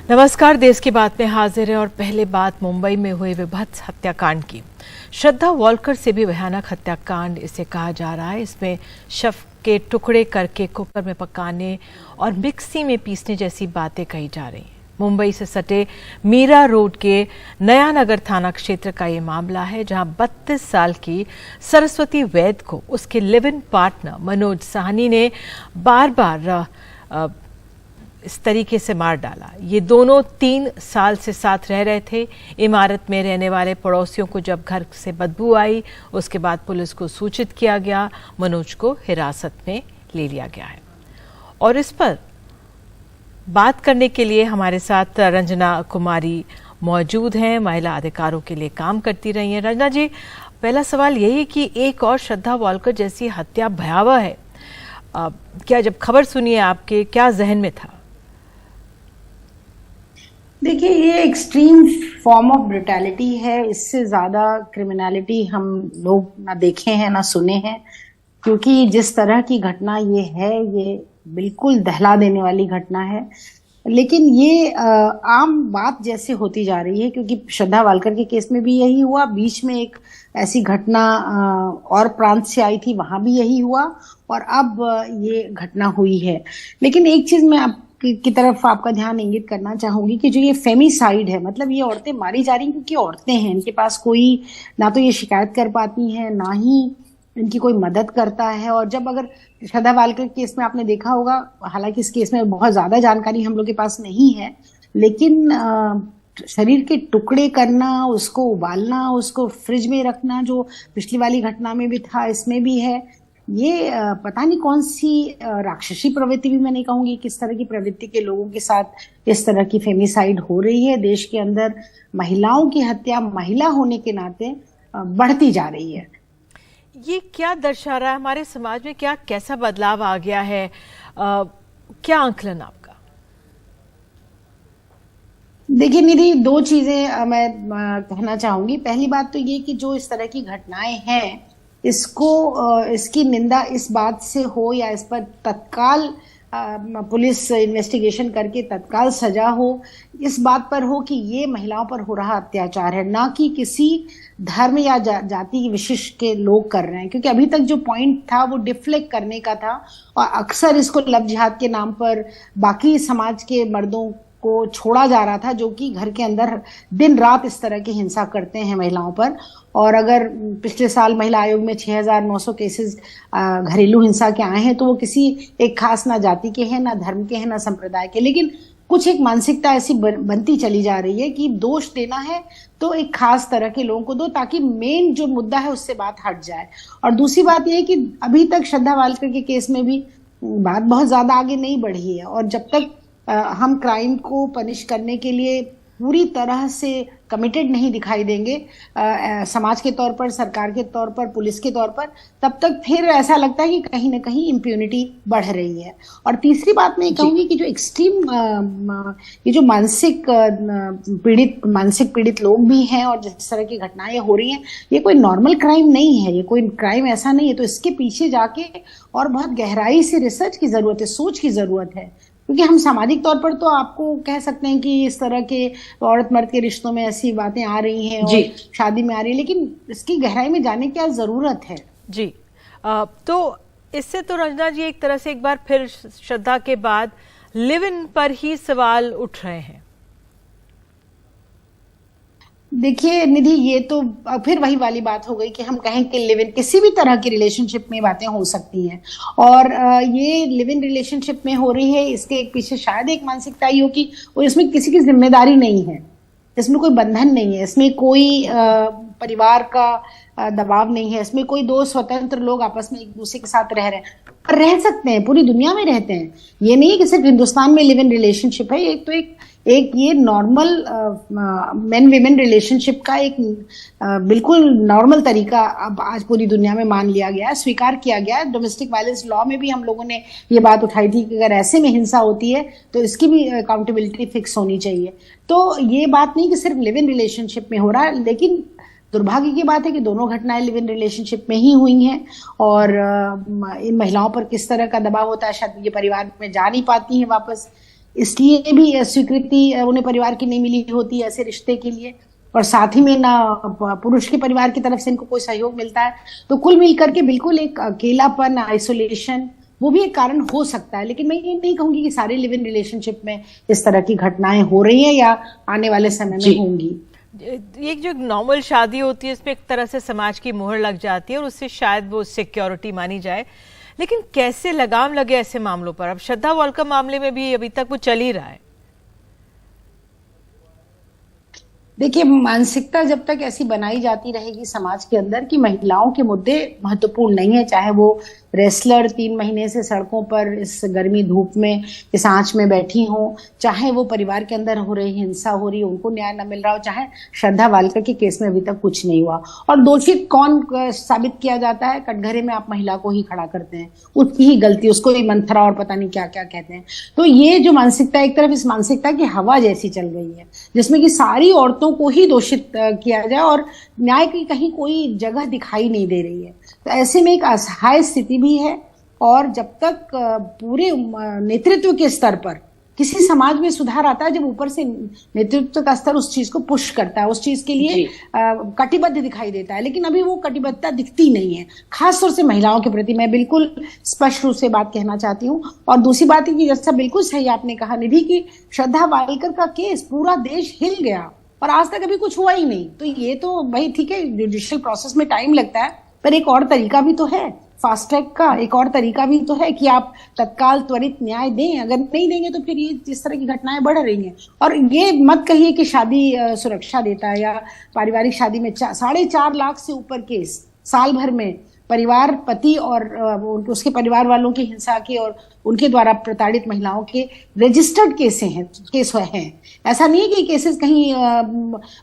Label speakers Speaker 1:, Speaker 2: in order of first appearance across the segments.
Speaker 1: नमस्कार। देश की बात में हाजिर है और पहले बात मुंबई में हुए विभत्स हत्याकांड की। श्रद्धा वॉल्कर से भी भयानक हत्याकांड इसे कहा जा रहा है। इसमें शव के टुकड़े करके कुकर में पकाने और मिक्सी में पीसने जैसी बातें कही जा रही हैं। मुंबई से सटे मीरा रोड के नया नगर थाना क्षेत्र का ये मामला है, जहां 32 साल की सरस्वती वैद को उसके live in partner Manoj Sahni ने बार बार इस तरीके से मार डाला। ये दोनों 3 साल से साथ रह रहे थे। इमारत में रहने वाले पड़ोसियों को जब घर से बदबू आई, उसके बाद पुलिस को सूचित किया गया। मनोज को हिरासत में ले लिया गया है और इस पर बात करने के लिए हमारे साथ रंजना कुमारी मौजूद हैं। महिला अधिकारों के लिए काम करती रही हैं। रंजना जी, पहला सवाल यही है कि एक और श्रद्धा वॉल्कर जैसी हत्या भयावह है। क्या जब खबर सुनी है आपके, क्या जहन में था?
Speaker 2: देखिए, ये एक्सट्रीम फॉर्म ऑफ ब्रुटैलिटी है। इससे ज्यादा क्रिमिनलिटी हम लोग ना देखे हैं ना सुने हैं, क्योंकि जिस तरह की घटना ये है, ये बिल्कुल दहला देने वाली घटना है। लेकिन ये आम बात जैसे होती जा रही है, क्योंकि श्रद्धा वाल्कर के केस में भी यही हुआ। बीच में एक ऐसी घटना और प्रांत से आई थी, वहां भी यही हुआ और अब ये घटना हुई है। लेकिन एक चीज मैं की तरफ आपका ध्यान इंगित करना चाहूंगी कि जो ये फेमिसाइड है, मतलब ये औरतें मारी जा रही हैं क्योंकि औरतें हैं। इनके पास कोई ना तो ये शिकायत कर पाती हैं, ना ही इनकी कोई मदद करता है। और जब अगर श्रद्धा वाल्कर केस में आपने देखा होगा, हालांकि इस केस में बहुत ज्यादा जानकारी हम लोग के पास नहीं है, लेकिन शरीर के टुकड़े करना, उसको उबालना, उसको फ्रिज में रखना, जो पिछली वाली घटना में भी था, इसमें भी है। ये पता नहीं कौन सी राक्षसी प्रवृत्ति, भी मैं नहीं कहूंगी किस तरह की प्रवृत्ति के लोगों के साथ इस तरह की फेमिसाइड हो रही है। देश के अंदर महिलाओं की हत्या महिला होने के नाते बढ़ती जा रही है।
Speaker 1: ये क्या दर्शा रहा है हमारे समाज में? क्या कैसा बदलाव आ गया है? क्या आंकलन आपका?
Speaker 2: देखिए, मेरी 2 चीजें मैं कहना चाहूंगी। पहली बात तो ये कि जो इस तरह की घटनाएं हैं, इसकी निंदा इस बात से हो या इस पर तत्काल पुलिस इन्वेस्टिगेशन करके तत्काल सजा हो, इस बात पर हो कि ये महिलाओं पर हो रहा अत्याचार है, ना कि किसी धर्म या जाति विशिष्ट के लोग कर रहे हैं। क्योंकि अभी तक जो पॉइंट था वो डिफ्लेक्ट करने का था और अक्सर इसको लव जिहाद के नाम पर बाकी समाज के मर्दों को छोड़ा जा रहा था, जो कि घर के अंदर दिन रात इस तरह की हिंसा करते हैं महिलाओं पर। और अगर पिछले साल महिला आयोग में 6,900 केसेस घरेलू हिंसा के आए हैं, तो वो किसी एक खास ना जाति के हैं, ना धर्म के हैं, ना संप्रदाय के। लेकिन कुछ एक मानसिकता ऐसी बनती चली जा रही है कि दोष देना है तो एक खास तरह के लोगों को दो, ताकि मेन जो मुद्दा है उससे बात हट जाए। और दूसरी बात यह है कि अभी तक श्रद्धा वाल्कर के केस में भी बात बहुत ज्यादा आगे नहीं बढ़ी है। और जब तक हम क्राइम को पनिश करने के लिए पूरी तरह से कमिटेड नहीं दिखाई देंगे, समाज के तौर पर, सरकार के तौर पर, पुलिस के तौर पर, तब तक फिर ऐसा लगता है कि कहीं ना कहीं इम्प्यूनिटी बढ़ रही है। और तीसरी बात मैं कहूंगी कि जो एक्सट्रीम ये जो मानसिक पीड़ित लोग भी हैं और जिस तरह की घटनाएं हो रही हैं, ये कोई नॉर्मल क्राइम नहीं है, ये कोई क्राइम ऐसा नहीं है। तो इसके पीछे जाके और बहुत गहराई से रिसर्च की जरूरत है, सोच की जरूरत है। क्योंकि हम सामाजिक तौर पर तो आपको कह सकते हैं कि इस तरह के औरत मर्द के रिश्तों में ऐसी बातें आ रही हैं और शादी में आ रही है, लेकिन इसकी गहराई में जाने की क्या जरूरत है?
Speaker 1: जी, तो इससे तो रंजना जी एक तरह से एक बार फिर श्रद्धा के बाद लिव इन पर ही सवाल उठ रहे हैं।
Speaker 2: देखिए निधि, ये तो फिर वही वाली बात हो गई कि हम कहें कि लिव इन, किसी भी तरह की रिलेशनशिप में बातें हो सकती हैं। और ये लिव इन रिलेशनशिप में हो रही है, इसके एक पीछे शायद एक मानसिकता ही हो कि वो इसमें किसी की जिम्मेदारी नहीं है, इसमें कोई बंधन नहीं है, इसमें कोई परिवार का दबाव नहीं है, इसमें कोई 2 स्वतंत्र लोग आपस में एक दूसरे के साथ रह रहे हैं, पर रह सकते हैं, पूरी दुनिया में रहते हैं। ये नहीं है कि सिर्फ हिंदुस्तान में लिव इन रिलेशनशिप है। एक तो एक ये नॉर्मल मेन विमेन रिलेशनशिप का एक बिल्कुल नॉर्मल तरीका अब आज पूरी दुनिया में मान लिया गया है, स्वीकार किया गया है। डोमेस्टिक वायलेंस लॉ में भी हम लोगों ने ये बात उठाई थी कि अगर ऐसे में हिंसा होती है तो इसकी भी अकाउंटेबिलिटी फिक्स होनी चाहिए। तो ये बात नहीं कि सिर्फ लिव इन रिलेशनशिप में हो रहा है, लेकिन दुर्भाग्य की बात है कि दोनों घटनाएं लिव इन रिलेशनशिप में ही हुई हैं। और इन महिलाओं पर किस तरह का दबाव होता है, शायद ये परिवार में जा नहीं पाती हैं वापस, इसलिए भी स्वीकृति उन्हें परिवार की नहीं मिली होती ऐसे रिश्ते के लिए, और साथ ही में ना पुरुष के परिवार की तरफ से इनको कोई सहयोग मिलता है। तो कुल मिलकर के बिल्कुल एक अकेलापन, आइसोलेशन, वो भी एक कारण हो सकता है। लेकिन मैं ये नहीं कहूंगी कि सारे लिव इन रिलेशनशिप में इस तरह की घटनाएं हो रही हैं या आने वाले समय में होंगी।
Speaker 1: ये जो नॉर्मल शादी होती है इसमें एक तरह से समाज की मोहर लग जाती है और उससे शायद वो सिक्योरिटी मानी जाए, लेकिन कैसे लगाम लगे ऐसे मामलों पर? अब श्रद्धा वॉल्कर मामले में भी अभी तक वो चल ही रहा है।
Speaker 2: देखिए, मानसिकता जब तक ऐसी बनाई जाती रहेगी समाज के अंदर कि महिलाओं के मुद्दे महत्वपूर्ण नहीं है, चाहे वो रेसलर 3 महीने से सड़कों पर इस गर्मी धूप में इस आंच में बैठी हो, चाहे वो परिवार के अंदर हो रही हिंसा हो रही, उनको न्याय न मिल रहा हो, चाहे श्रद्धा वालकर के केस में अभी तक कुछ नहीं हुआ। और दोषित कौन साबित किया जाता है? कटघरे में आप महिला को ही खड़ा करते हैं, उसकी ही गलती, उसको ही मंथरा और पता नहीं क्या क्या कहते हैं। तो ये जो मानसिकता, एक तरफ इस मानसिकता की हवा जैसी चल गई है जिसमें कि सारी औरतों को ही दोषित किया जाए और न्याय की कहीं कोई जगह दिखाई नहीं दे रही है। तो ऐसे में एक असहाय स्थिति भी है। और जब तक पूरे नेतृत्व के स्तर पर किसी समाज में सुधार आता है, जब ऊपर से नेतृत्व का स्तर उस चीज को पुश करता है, उस चीज के लिए कटिबद्ध दिखाई देता है, लेकिन अभी वो कटिबद्धता दिखती नहीं है, खासतौर से महिलाओं के प्रति। मैं बिल्कुल स्पष्ट रूप से बात कहना चाहती हूँ। और दूसरी बात है कि जैसा बिल्कुल सही आपने कहा निधि, की श्रद्धा वालकर का केस पूरा देश हिल गया और आज तक अभी कुछ हुआ ही नहीं। तो ये तो भाई ठीक है, जुडिशियल प्रोसेस में टाइम लगता है, पर एक और तरीका भी तो है, फास्ट ट्रैक का एक और तरीका भी तो है कि आप तत्काल त्वरित न्याय दें। अगर नहीं देंगे तो फिर ये इस तरह की घटनाएं बढ़ रही हैं। और ये मत कहिए कि शादी सुरक्षा देता है, या पारिवारिक शादी में 4.5 लाख से ऊपर केस साल भर में परिवार, पति और उसके परिवार वालों की हिंसा के और उनके द्वारा प्रताड़ित महिलाओं के रजिस्टर्ड केस हैं। ऐसा नहीं है कि केसेस कहीं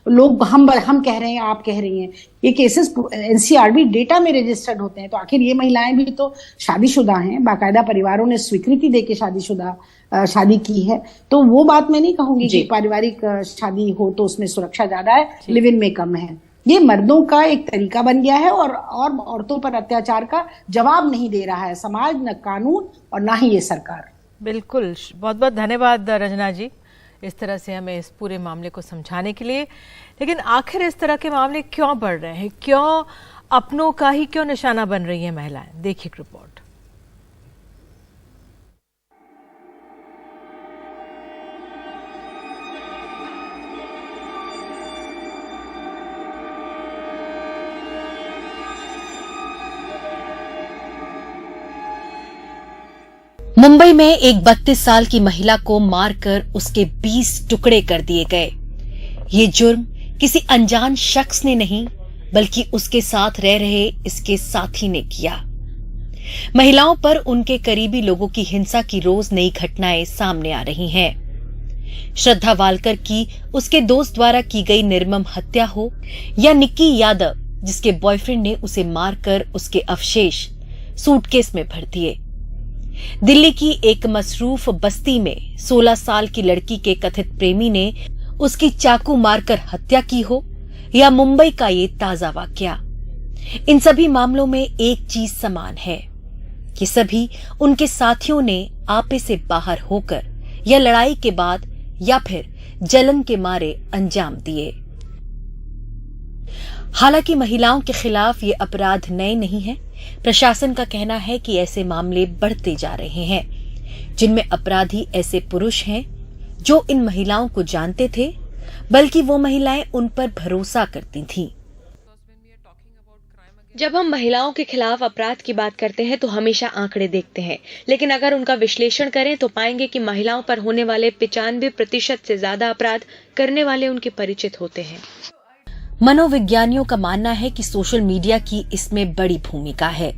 Speaker 2: लोग हम कह रहे हैं, आप कह रही हैं, ये केसेस एनसीआरबी डेटा में रजिस्टर्ड होते हैं। तो आखिर ये महिलाएं भी तो शादीशुदा हैं, बाकायदा परिवारों ने स्वीकृति देके शादी की है। तो वो बात मैं नहीं कहूंगी कि पारिवारिक शादी हो तो उसमें सुरक्षा ज्यादा है, लिव इन में कम है। ये मर्दों का एक तरीका बन गया है और औरतों पर अत्याचार का जवाब नहीं दे रहा है समाज, न कानून और ना ही ये सरकार।
Speaker 1: बिल्कुल, बहुत बहुत धन्यवाद रंजना जी, इस तरह से हमें इस पूरे मामले को समझाने के लिए। लेकिन आखिर इस तरह के मामले क्यों बढ़ रहे हैं? क्यों अपनों का ही क्यों निशाना बन रही है महिलाएं? देखिए रिपोर्ट।
Speaker 3: मुंबई में एक 32 साल की महिला को मारकर उसके 20 टुकड़े कर दिए गए। ये जुर्म किसी अनजान शख्स ने नहीं, बल्कि उसके साथ रह रहे इसके साथी ने किया। महिलाओं पर उनके करीबी लोगों की हिंसा की रोज नई घटनाएं सामने आ रही हैं। श्रद्धा वालकर की उसके दोस्त द्वारा की गई निर्मम हत्या हो, या निक्की यादव जिसके बॉयफ्रेंड ने उसे मारकर उसके अवशेष सूटकेस में भर दिए। दिल्ली की एक मसरूफ बस्ती में 16 साल की लड़की के कथित प्रेमी ने उसकी चाकू मारकर हत्या की हो, या मुंबई का ये ताजा वाकया, इन सभी मामलों में एक चीज समान है कि सभी उनके साथियों ने आपे से बाहर होकर या लड़ाई के बाद या फिर जलन के मारे अंजाम दिए। हालांकि महिलाओं के खिलाफ ये अपराध नए नहीं हैं। प्रशासन का कहना है कि ऐसे मामले बढ़ते जा रहे हैं, जिनमें अपराधी ऐसे पुरुष हैं जो इन महिलाओं को जानते थे, बल्कि वो महिलाएं उन पर भरोसा करती थीं। जब हम महिलाओं के खिलाफ अपराध की बात करते हैं तो हमेशा आंकड़े देखते हैं, लेकिन अगर उनका विश्लेषण करें तो पाएंगे कि महिलाओं पर होने वाले 95% से ज्यादा अपराध करने वाले उनके परिचित होते हैं। मनोविज्ञानियों का मानना है कि सोशल मीडिया की इसमें बड़ी भूमिका है।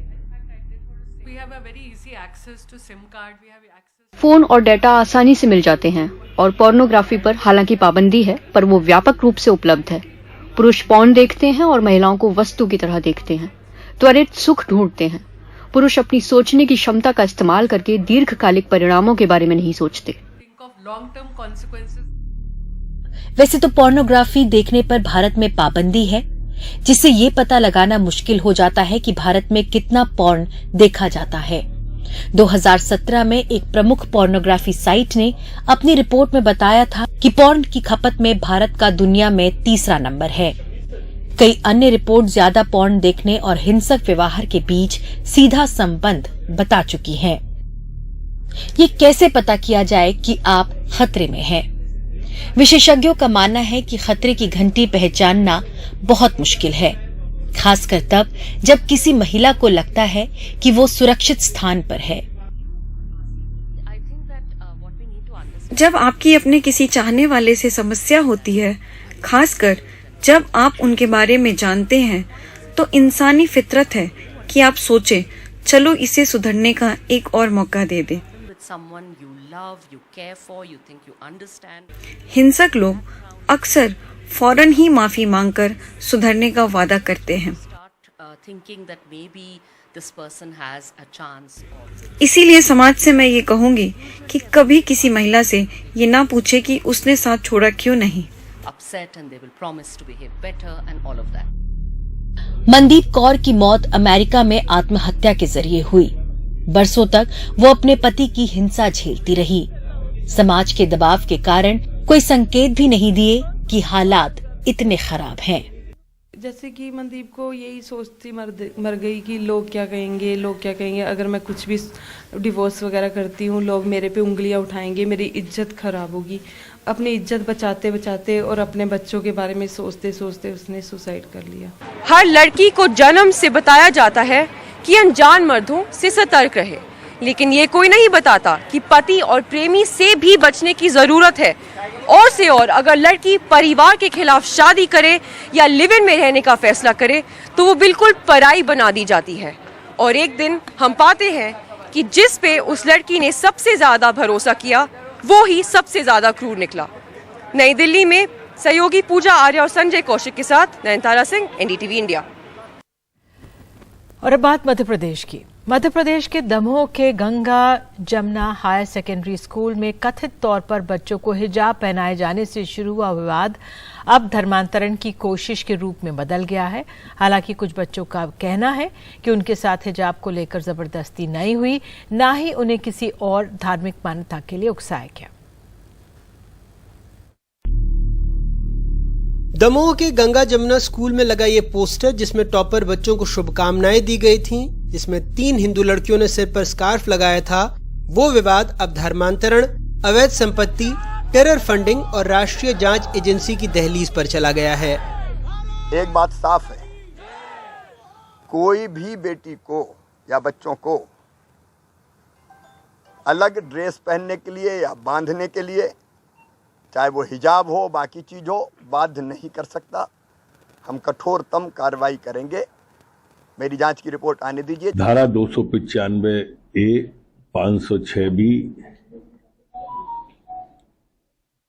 Speaker 4: फोन और डेटा आसानी से मिल जाते हैं और पोर्नोग्राफी पर हालांकि पाबंदी है, पर वो व्यापक रूप से उपलब्ध है। पुरुष पॉर्न देखते हैं और महिलाओं को वस्तु की तरह देखते हैं, त्वरित सुख ढूंढते हैं। पुरुष अपनी सोचने की क्षमता का इस्तेमाल करके दीर्घकालिक परिणामों के बारे में नहीं सोचते।
Speaker 3: वैसे तो पोर्नोग्राफी देखने पर भारत में पाबंदी है, जिससे ये पता लगाना मुश्किल हो जाता है कि भारत में कितना पोर्न देखा जाता है। 2017 में एक प्रमुख पोर्नोग्राफी साइट ने अपनी रिपोर्ट में बताया था कि पोर्न की खपत में भारत का दुनिया में तीसरा नंबर है। कई अन्य रिपोर्ट ज्यादा पोर्न देखने और हिंसक व्यवहार के बीच सीधा संबंध बता चुकी हैं। ये कैसे पता किया जाए कि आप खतरे में हैं? विशेषज्ञों का मानना है कि खतरे की घंटी पहचानना बहुत मुश्किल है, खासकर तब जब किसी महिला को लगता है कि वो सुरक्षित स्थान पर है।
Speaker 5: जब आपकी अपने किसी चाहने वाले से समस्या होती है, खासकर जब आप उनके बारे में जानते हैं, तो इंसानी फितरत है कि आप सोचें, चलो इसे सुधरने का एक और मौका दे दें। हिंसक लोग अक्सर फौरन ही माफी मांगकर सुधरने का वादा करते हैं। इसीलिए समाज से मैं ये कहूंगी कि कभी किसी महिला से ये ना पूछे कि उसने साथ छोड़ा क्यों नहीं।
Speaker 3: मनदीप कौर की मौत अमेरिका में आत्महत्या के जरिए हुई। बरसों तक वो अपने पति की हिंसा झेलती रही। समाज के दबाव के कारण कोई संकेत भी नहीं दिए कि हालात इतने खराब हैं।
Speaker 6: जैसे कि मनदीप को यही सोचती मर गई कि लोग क्या कहेंगे अगर मैं कुछ भी डिवोर्स वगैरह करती हूँ, लोग मेरे पे उंगलियां उठाएंगे, मेरी इज्जत खराब होगी। अपनी इज्जत बचाते बचाते और अपने बच्चों के बारे में सोचते सोचते उसने सुसाइड कर लिया।
Speaker 7: हर लड़की को जन्म से बताया जाता है कि अनजान मर्दों से सतर्क रहे, लेकिन ये कोई नहीं बताता कि पति और प्रेमी से भी बचने की जरूरत है। और से और अगर लड़की परिवार के खिलाफ शादी करे या लिव इन में रहने का फैसला करे तो वो बिल्कुल पराई बना दी जाती है। और एक दिन हम पाते हैं कि जिस पे उस लड़की ने सबसे ज्यादा भरोसा किया वो ही सबसे ज्यादा क्रूर निकला। नई दिल्ली में सहयोगी पूजा आर्य और संजय कौशिक के साथ नयनतारा सिंह, एनडीटीवी इंडिया।
Speaker 1: और अब बात मध्य प्रदेश की। मध्य प्रदेश के दमोह के Ganga Jamuna higher secondary school में कथित तौर पर बच्चों को हिजाब पहनाए जाने से शुरू हुआ विवाद अब धर्मांतरण की कोशिश के रूप में बदल गया है। हालांकि कुछ बच्चों का कहना है कि उनके साथ हिजाब को लेकर जबरदस्ती नहीं हुई, ना ही उन्हें किसी और धार्मिक मान्यता के लिए उकसाया गया।
Speaker 8: दमोह के गंगा जमुना स्कूल में लगा ये पोस्टर जिसमें टॉपर बच्चों को शुभकामनाएं दी गई थीं, जिसमें 3 हिंदू लड़कियों ने सिर पर स्कार्फ लगाया था, वो विवाद अब धर्मांतरण, अवैध संपत्ति, टेरर फंडिंग और राष्ट्रीय जांच एजेंसी की दहलीज पर चला गया है।
Speaker 9: एक बात साफ है, कोई भी बेटी को या बच्चों को अलग ड्रेस पहनने के लिए या बांधने के लिए, चाहे वो हिजाब हो बाकी चीज हो, बाध्य नहीं कर सकता। हम कठोरतम कार्रवाई करेंगे। मेरी जांच की रिपोर्ट आने दीजिए।
Speaker 10: धारा 295A, 506B,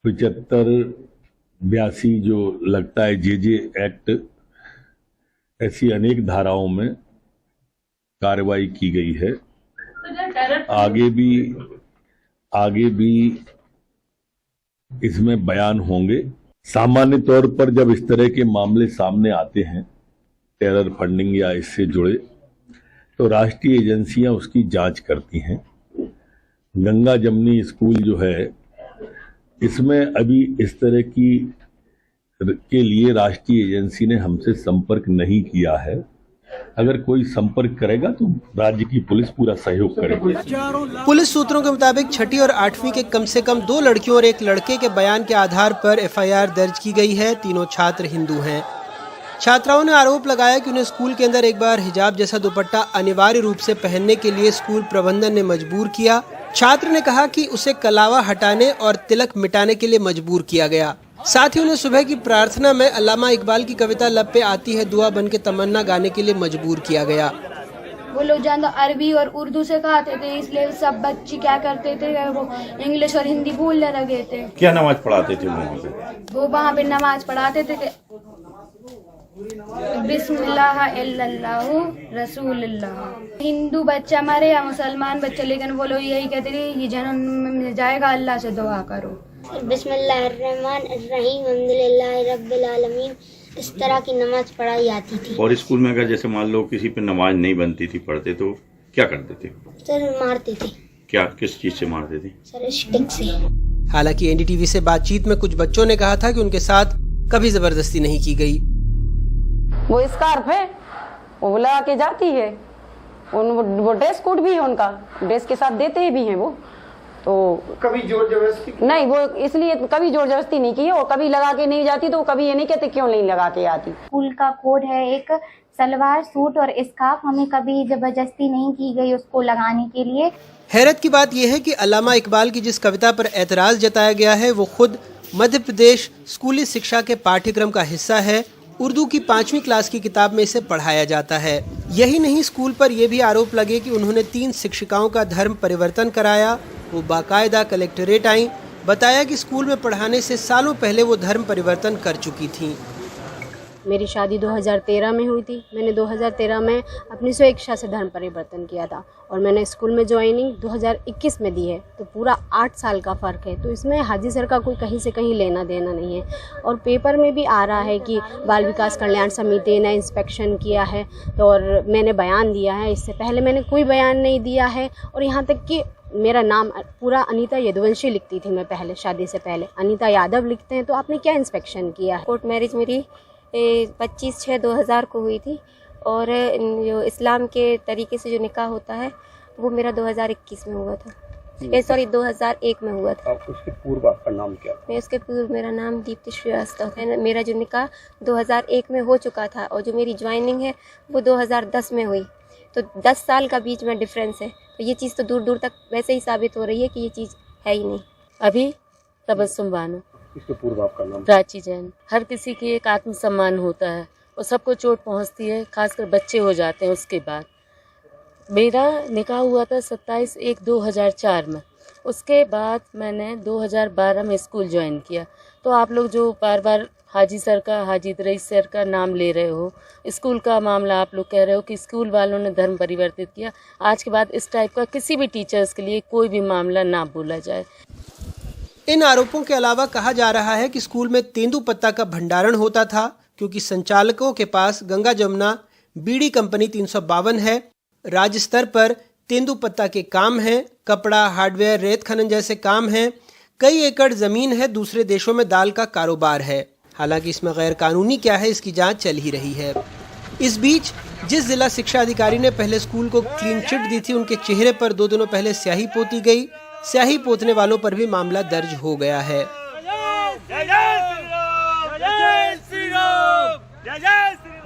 Speaker 10: 75, 82 जो लगता है JJ एक्ट, ऐसी अनेक धाराओं में कार्रवाई की गई है। आगे भी इसमें बयान होंगे। सामान्य तौर पर जब इस तरह के मामले सामने आते हैं, टेरर फंडिंग या इससे जुड़े, तो राष्ट्रीय एजेंसियां उसकी जांच करती हैं। गंगा जमुनी स्कूल जो है, इसमें अभी इस तरह के लिए राष्ट्रीय एजेंसी ने हमसे संपर्क नहीं किया है। अगर कोई संपर्क करेगा तो राज्य की पुलिस पूरा सहयोग करेगी।
Speaker 8: पुलिस सूत्रों के मुताबिक 6ठी और 8वीं के कम से कम 2 लड़कियों और एक लड़के के बयान के आधार पर FIR दर्ज की गई है। तीनों छात्र हिंदू हैं। छात्राओं ने आरोप लगाया कि उन्हें स्कूल के अंदर एक बार हिजाब जैसा दुपट्टा अनिवार्य रूप से पहनने के लिए स्कूल प्रबंधन ने मजबूर किया। छात्र ने कहा कि उसे कलावा हटाने और तिलक मिटाने के लिए मजबूर किया गया। साथ ही उन्हें सुबह की प्रार्थना में अल्लामा इकबाल की कविता लब पे आती है दुआ बन के तमन्ना गाने के लिए मजबूर किया गया।
Speaker 11: वो लोग ज्यादा अरबी और उर्दू से खाते थे, इसलिए सब बच्चे क्या करते थे, वो इंग्लिश और हिंदी भूलने लगे थे।
Speaker 10: क्या नमाज पढ़ाते थे
Speaker 11: वो वहाँ पे नमाज पढ़ाते थे बिस्मिल्लाह इल्लल्लाहु रसूलुल्लाह। हिंदू बच्चा मरे या मुसलमान बच्चा, लेकिन वो लोग यही कहते थे ये जन्म में जाएगा, अल्लाह से दुआ करो। बिस्मिल्लाहिर्रहमानिर्रहीम अल्हम्दुलिल्लाहि रब्बिल आलमीन, इस तरह की नमाज पढ़ाई जाती थी।
Speaker 10: और स्कूल में अगर जैसे मान लो किसी पे नमाज नहीं बनती थी, पढ़ते, तो
Speaker 12: क्या करते थे?
Speaker 13: सर मारते थे।
Speaker 12: क्या, किस चीज से मारते थे?
Speaker 13: सर स्टिक से।
Speaker 8: हालांकि एनडीटीवी से बातचीत में कुछ बच्चों ने कहा था कि उनके साथ कभी जबरदस्ती नहीं की गई।
Speaker 14: वो स्कार्फ है, वो लगा के जाती है, वो ड्रेस कोड भी है उनका, ड्रेस के साथ देते भी हैं वो। तो
Speaker 15: कभी जोर जबरदस्ती
Speaker 14: नहीं, वो इसलिए कभी जोर जबरदस्ती नहीं की है, और कभी लगा के नहीं जाती तो वो कभी ये नहीं कहते क्यों नहीं लगा के आती।
Speaker 11: स्कूल का कोड है एक सलवार सूट और स्कार्फ, हमें कभी जबरदस्ती नहीं की गई उसको लगाने के लिए।
Speaker 8: हैरत की बात यह है कि अल्लामा इकबाल की जिस कविता पर एतराज जताया गया है वो खुद मध्य प्रदेश स्कूली शिक्षा के पाठ्यक्रम का हिस्सा है। उर्दू की 5वीं क्लास की किताब में इसे पढ़ाया जाता है। यही नहीं, स्कूल पर यह भी आरोप लगे कि उन्होंने 3 शिक्षिकाओं का धर्म परिवर्तन कराया। वो बाकायदा कलेक्टरेट आईं, बताया कि स्कूल में पढ़ाने से सालों पहले वो धर्म परिवर्तन कर चुकी थीं।
Speaker 16: मेरी शादी 2013 में हुई थी। मैंने 2013 में अपनी स्वेच्छा से धर्म परिवर्तन किया था और मैंने स्कूल में ज्वाइनिंग 2021 में दी है, तो पूरा 8 साल का फ़र्क है। तो इसमें हाजी सर का कोई कहीं से कहीं लेना देना नहीं है। और पेपर में भी आ रहा है कि बाल विकास कल्याण समिति ने इंस्पेक्शन किया है और मैंने बयान दिया है। इससे पहले मैंने कोई बयान नहीं दिया है। और यहाँ तक कि मेरा नाम पूरा अनीता यदुवंशी लिखती थी मैं पहले, शादी से पहले अनीता यादव लिखते हैं, तो आपने क्या इंस्पेक्शन किया है?
Speaker 11: कोर्ट मैरिज मेरी 25/6/2000 को हुई थी और जो इस्लाम के तरीके से जो निकाह होता है वो मेरा 2021 में हुआ था। 2001 में हुआ था।
Speaker 15: उसके पूर्व आपका नाम क्या?
Speaker 11: मैं उसके पूर्व मेरा नाम दीप्ति श्रीवास्तव है। मेरा जो निकाह 2001 में हो चुका था और जो मेरी ज्वाइनिंग है वो 2010 में हुई, तो 10 साल का बीच में डिफरेंस है। तो ये चीज़ तो दूर दूर तक वैसे ही साबित हो रही है कि ये चीज़ है ही नहीं।
Speaker 16: अभी तबस्सुम बानो।
Speaker 15: इसके पूर्व आपका नाम?
Speaker 16: प्राची जैन। हर किसी की एक आत्मसम्मान होता है और सबको चोट पहुंचती है, खासकर बच्चे हो जाते हैं उसके बाद। मेरा निकाह हुआ था 27/1/2004 में। उसके बाद मैंने 2012 में स्कूल ज्वाइन किया। तो आप लोग जो बार बार हाजी सर का, हाजी रईस सर का नाम ले रहे हो, स्कूल का मामला आप लोग कह रहे हो कि स्कूल वालों ने धर्म परिवर्तित किया, आज के बाद इस टाइप का किसी भी टीचर्स के लिए कोई भी मामला ना बोला जाए।
Speaker 8: इन आरोपों के अलावा कहा जा रहा है कि स्कूल में तेंदुपत्ता का भंडारण होता था, क्योंकि संचालकों के पास गंगा जमुना बीड़ी कंपनी 352 है। राज्य स्तर पर तेंदुपत्ता के काम हैं, कपड़ा, हार्डवेयर, रेत खनन जैसे काम हैं। कई एकड़ जमीन है, दूसरे देशों में दाल का कारोबार है। हालांकि इसमें गैर कानूनी क्या है इसकी जांच चल ही रही है। इस बीच जिस जिला शिक्षा अधिकारी ने पहले स्कूल को क्लीन चिट दी थी, उनके चेहरे पर 2 दिनों पहले स्याही पोती गई। स्याही पोतने वालों पर भी मामला दर्ज हो गया है।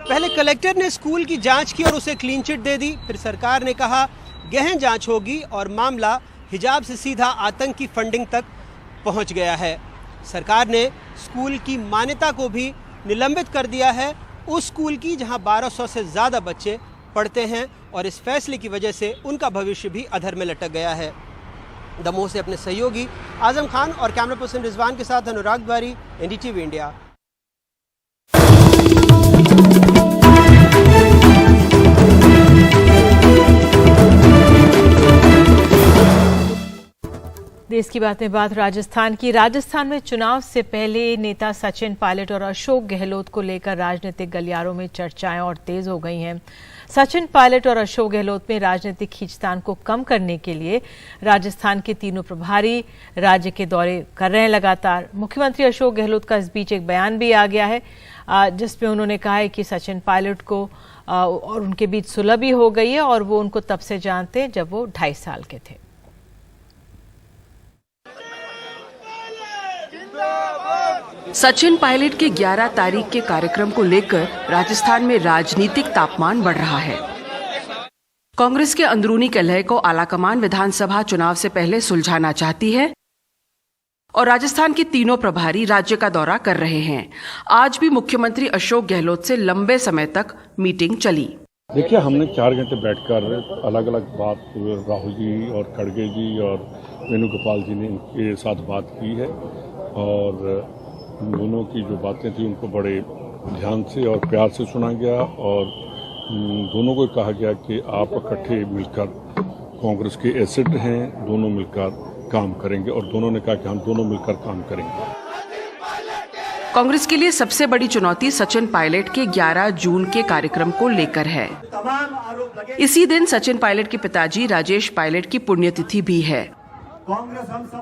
Speaker 8: पहले कलेक्टर ने स्कूल की जांच की और उसे क्लीन चिट दे दी। फिर सरकार ने कहा गहन जांच होगी और मामला हिजाब से सीधा आतंक की फंडिंग तक पहुंच गया है। सरकार ने स्कूल की मान्यता को भी निलंबित कर दिया है, उस स्कूल की जहां 1200 से ज़्यादा बच्चे पढ़ते हैं, और इस फैसले की वजह से उनका भविष्य भी अधर में लटक गया है। दमोह से अपने सहयोगी आजम खान और कैमरा पर्सन रिजवान के साथ अनुराग द्वारी, एनडीटीवी इंडिया।
Speaker 1: देश की बात में बात राजस्थान की। राजस्थान में चुनाव से पहले नेता सचिन पायलट और अशोक गहलोत को लेकर राजनीतिक गलियारों में चर्चाएं और तेज हो गई हैं। सचिन पायलट और अशोक गहलोत में राजनीतिक खींचतान को कम करने के लिए राजस्थान के तीनों प्रभारी राज्य के दौरे कर रहे हैं लगातार। मुख्यमंत्री अशोक गहलोत का इस बीच एक बयान भी आ गया है, जिसमें उन्होंने कहा है कि सचिन पायलट को और उनके बीच सुलह भी हो गई है और वो उनको तब से जानते हैं जब वो 2.5 साल के थे।
Speaker 17: सचिन पायलट के 11 तारीख के कार्यक्रम को लेकर राजस्थान में राजनीतिक तापमान बढ़ रहा है। कांग्रेस के अंदरूनी कलह को आलाकमान विधानसभा चुनाव से पहले सुलझाना चाहती है और राजस्थान के तीनों प्रभारी राज्य का दौरा कर रहे हैं। आज भी मुख्यमंत्री अशोक गहलोत से लंबे समय तक मीटिंग चली।
Speaker 10: देखिए, हमने 4 घंटे बैठकर अलग अलग बात राहुल जी और खड़गे जी और वेणुगोपाल जी ने के साथ बात की है और दोनों की जो बातें थी उनको बड़े ध्यान से और प्यार से सुना गया और दोनों को कहा गया कि आप इकट्ठे मिलकर कांग्रेस के एसेट हैं, दोनों मिलकर काम करेंगे और दोनों ने कहा कि हम दोनों मिलकर काम करेंगे।
Speaker 17: कांग्रेस के लिए सबसे बड़ी चुनौती सचिन पायलट के 11 जून के कार्यक्रम को लेकर है। इसी दिन सचिन पायलट के पिताजी राजेश पायलट की पुण्यतिथि भी है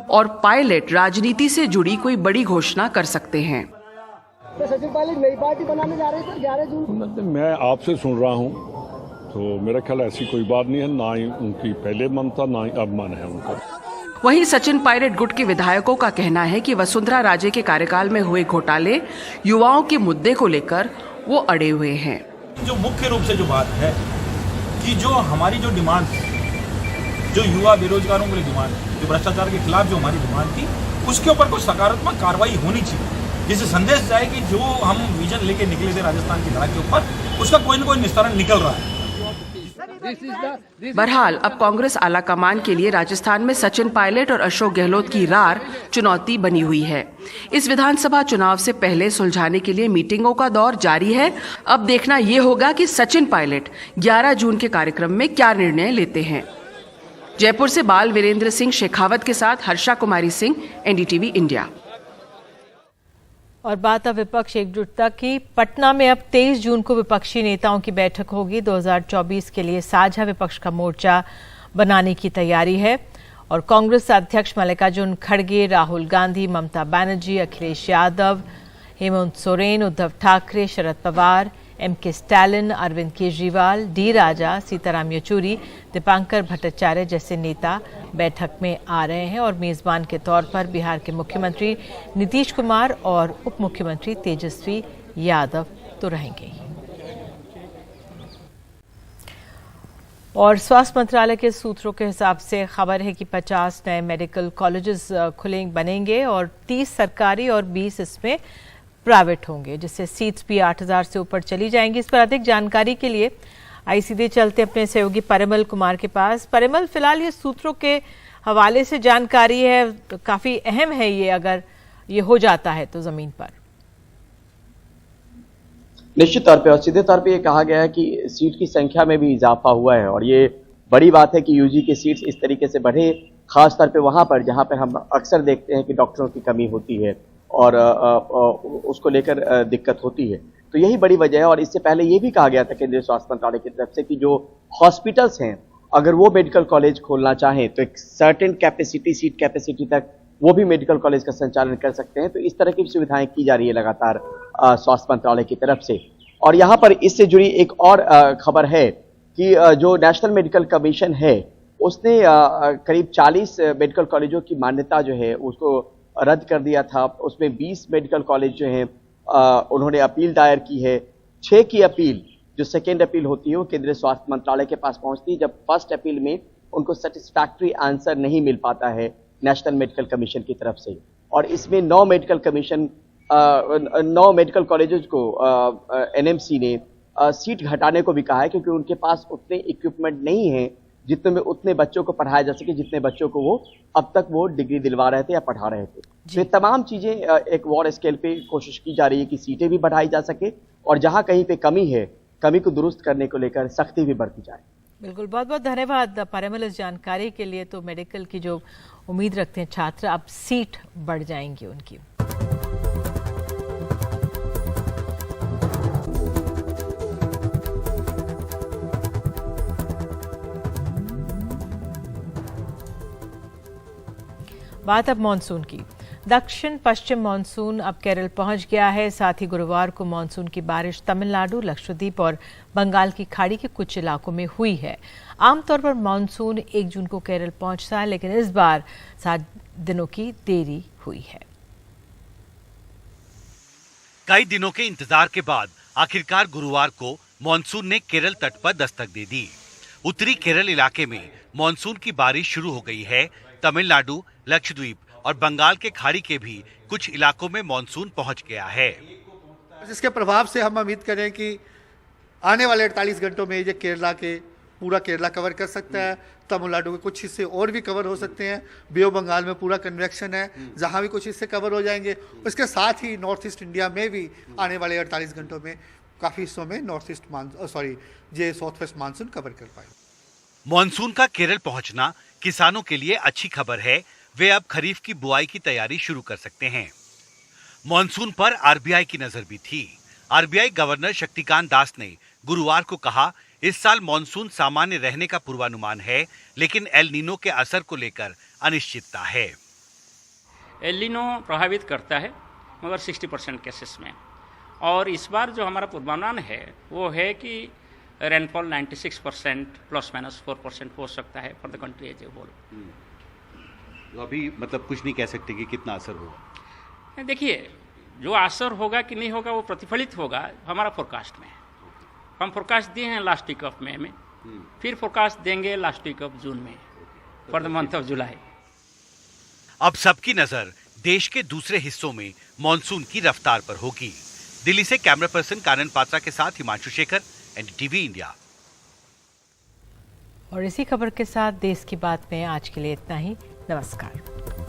Speaker 17: और पायलट राजनीति से जुड़ी कोई बड़ी घोषणा कर सकते हैं।
Speaker 18: तो सचिन पायलट नई पार्टी बनाने जा रहे थे 11 जून।
Speaker 19: मैं आपसे सुन रहा हूं, तो मेरा ख्याल ऐसी कोई बात नहीं है, ना ही उनकी पहले मन था ना ही अब मन है उनका।
Speaker 17: वहीं सचिन पायलट गुट के विधायकों का कहना है कि वसुंधरा राजे के कार्यकाल में हुए घोटाले युवाओं के मुद्दे को लेकर वो अड़े हुए हैं।
Speaker 20: जो मुख्य रूप से जो बात है कि जो हमारी जो डिमांड थी, जो युवा बेरोजगारों के लिए डिमांड थी, जो भ्रष्टाचार के खिलाफ जो हमारी डिमांड थी, उसके ऊपर कुछ सकारात्मक कार्रवाई होनी चाहिए, जिससे संदेश जाए कि जो हम विजन लेके निकले थे राजस्थान की धरा के ऊपर, उसका कोई न कोई निस्तारण निकल रहा है।
Speaker 17: बहरहाल अब कांग्रेस आलाकमान के लिए राजस्थान में सचिन पायलट और अशोक गहलोत की रार चुनौती बनी हुई है। इस विधानसभा चुनाव से पहले सुलझाने के लिए मीटिंगों का दौर जारी है। अब देखना ये होगा कि सचिन पायलट 11 जून के कार्यक्रम में क्या निर्णय लेते हैं। जयपुर से बाल वीरेंद्र सिंह शेखावत के साथ हर्षा कुमारी सिंह, एनडीटीवी इंडिया।
Speaker 1: और बात अब विपक्ष एकजुटता की। पटना में अब 23 जून को विपक्षी नेताओं की बैठक होगी। 2024 के लिए साझा विपक्ष का मोर्चा बनाने की तैयारी है और कांग्रेस अध्यक्ष मल्लिकार्जुन खड़गे, राहुल गांधी, ममता बनर्जी, अखिलेश यादव, हेमंत सोरेन, उद्धव ठाकरे, शरद पवार, एमके स्टालिन, अरविंद केजरीवाल, डी राजा, सीताराम येचुरी, दीपांकर भट्टाचार्य जैसे नेता बैठक में आ रहे हैं और मेजबान के तौर पर बिहार के मुख्यमंत्री नीतीश कुमार और उप मुख्यमंत्री तेजस्वी यादव तो रहेंगे। और स्वास्थ्य मंत्रालय के सूत्रों के हिसाब से खबर है कि 50 नए मेडिकल कॉलेजेस बनेंगे और 30 सरकारी और 20 इसमें प्राइवेट होंगे, जिससे सीट्स भी 8000 से ऊपर चली जाएंगी। इस पर अधिक जानकारी के लिए आई सीधे चलते अपने सहयोगी परिमल कुमार के पास। परिमल, फिलहाल ये सूत्रों के हवाले से जानकारी है, तो काफी अहम है ये, अगर ये हो जाता है तो जमीन पर।
Speaker 21: निश्चित तौर पे और सीधे तौर पे ये कहा गया है कि सीट की संख्या में भी इजाफा हुआ है और ये बड़ी बात है कि यूजी की सीट्स इस तरीके से बढ़े, खासतौर पे वहां पर जहां पर हम अक्सर देखते हैं कि डॉक्टरों की कमी होती है और उसको लेकर दिक्कत होती है, तो यही बड़ी वजह है। और इससे पहले ये भी कहा गया था केंद्रीय स्वास्थ्य मंत्रालय की तरफ से कि जो हॉस्पिटल्स हैं, अगर वो मेडिकल कॉलेज खोलना चाहें तो एक सर्टेन कैपेसिटी, सीट कैपेसिटी तक वो भी मेडिकल कॉलेज का संचालन कर सकते हैं। तो इस तरह की सुविधाएं की जा रही है लगातार स्वास्थ्य मंत्रालय की तरफ से। और यहाँ पर इससे जुड़ी एक और खबर है कि जो नेशनल मेडिकल कमीशन है उसने करीब 40 मेडिकल कॉलेजों की मान्यता जो है उसको रद्द कर दिया था। उसमें 20 मेडिकल कॉलेज जो हैं उन्होंने अपील दायर की है। 6 की अपील, जो सेकेंड अपील होती है, वो केंद्रीय स्वास्थ्य मंत्रालय के पास पहुंचती है, जब फर्स्ट अपील में उनको सेटिस्फैक्ट्री आंसर नहीं मिल पाता है नेशनल मेडिकल कमीशन की तरफ से। और इसमें 9 मेडिकल कॉलेजेस को एनएमसी ने सीट घटाने को भी कहा है, क्योंकि उनके पास उतने इक्विपमेंट नहीं है जितने में उतने बच्चों को पढ़ाया जा सके जितने बच्चों को वो अब तक वो डिग्री दिलवा रहे थे या पढ़ा रहे थे। तो ये तमाम चीजें एक वॉर स्केल पे कोशिश की जा रही है कि सीटें भी बढ़ाई जा सके और जहां कहीं पे कमी है, कमी को दुरुस्त करने को लेकर सख्ती भी बढ़ती जाए।
Speaker 1: बिल्कुल, बहुत बहुत धन्यवाद परिमल इस जानकारी के लिए। तो मेडिकल की जो उम्मीद रखते हैं छात्र, अब सीट बढ़ जाएंगी उनकी। बात अब मानसून की। दक्षिण पश्चिम मानसून अब केरल पहुंच गया है। साथ ही गुरुवार को मानसून की बारिश तमिलनाडु, लक्षद्वीप और बंगाल की खाड़ी के कुछ इलाकों में हुई है। आमतौर पर मानसून 1 जून को केरल पहुंचता है, लेकिन इस बार 7 दिनों की देरी हुई है।
Speaker 22: कई दिनों के इंतजार के बाद आखिरकार गुरुवार को मानसून ने केरल तट पर दस्तक दे दी। उत्तरी केरल इलाके में मानसून की बारिश शुरू हो गई है। तमिलनाडु, लक्षद्वीप और बंगाल के खाड़ी के भी कुछ इलाकों में मानसून पहुंच गया है।
Speaker 23: जिसके प्रभाव से हम उम्मीद करें कि आने वाले 48 घंटों में ये केरला के पूरा केरला कवर कर सकता है। तमिलनाडु के कुछ हिस्से और भी कवर हो सकते हैं। बे ऑफ बंगाल में पूरा कन्वेक्शन है, जहां भी कुछ हिस्से कवर हो जाएंगे। उसके साथ ही नॉर्थ ईस्ट इंडिया में भी आने वाले 48 घंटों में काफी हिस्सों में साउथ वेस्ट मानसून कवर कर पाए।
Speaker 22: मानसून का केरल पहुंचना किसानों के लिए अच्छी खबर है। वे अब खरीफ की बुआई की तैयारी शुरू कर सकते हैं। मॉनसून पर आरबीआई की नजर भी थी। आरबीआई गवर्नर शक्तिकांत दास ने गुरुवार को कहा, इस साल मॉनसून सामान्य रहने का पूर्वानुमान है, लेकिन एल नीनो के असर को लेकर अनिश्चितता है।
Speaker 2: एल नीनो प्रभावित करता है मगर 60% केसेस में, और इस बार जो हमारा पूर्वानुमान है वो है कि रेनफॉल 96% ±4% हो सकता है for the country as a whole.
Speaker 22: तो अभी मतलब कुछ नहीं कह सकते कि कितना असर होगा।
Speaker 2: देखिए, जो असर होगा कि नहीं होगा वो प्रतिफलित होगा हमारा फोरकास्ट में। हम फोरकास्ट दिए हैं लास्ट वीक ऑफ मई में, फिर फोरकास्ट देंगे लास्ट वीक ऑफ जून में for the month of July.
Speaker 22: अब सबकी नजर देश के दूसरे हिस्सों में मॉनसून की रफ्तार पर होगी। दिल्ली से कैमरा पर्सन कानन पात्रा के साथ हिमांशु शेखर, एनडीटीवी इंडिया।
Speaker 1: और इसी खबर के साथ देश की बात में आज के लिए इतना ही। नमस्कार।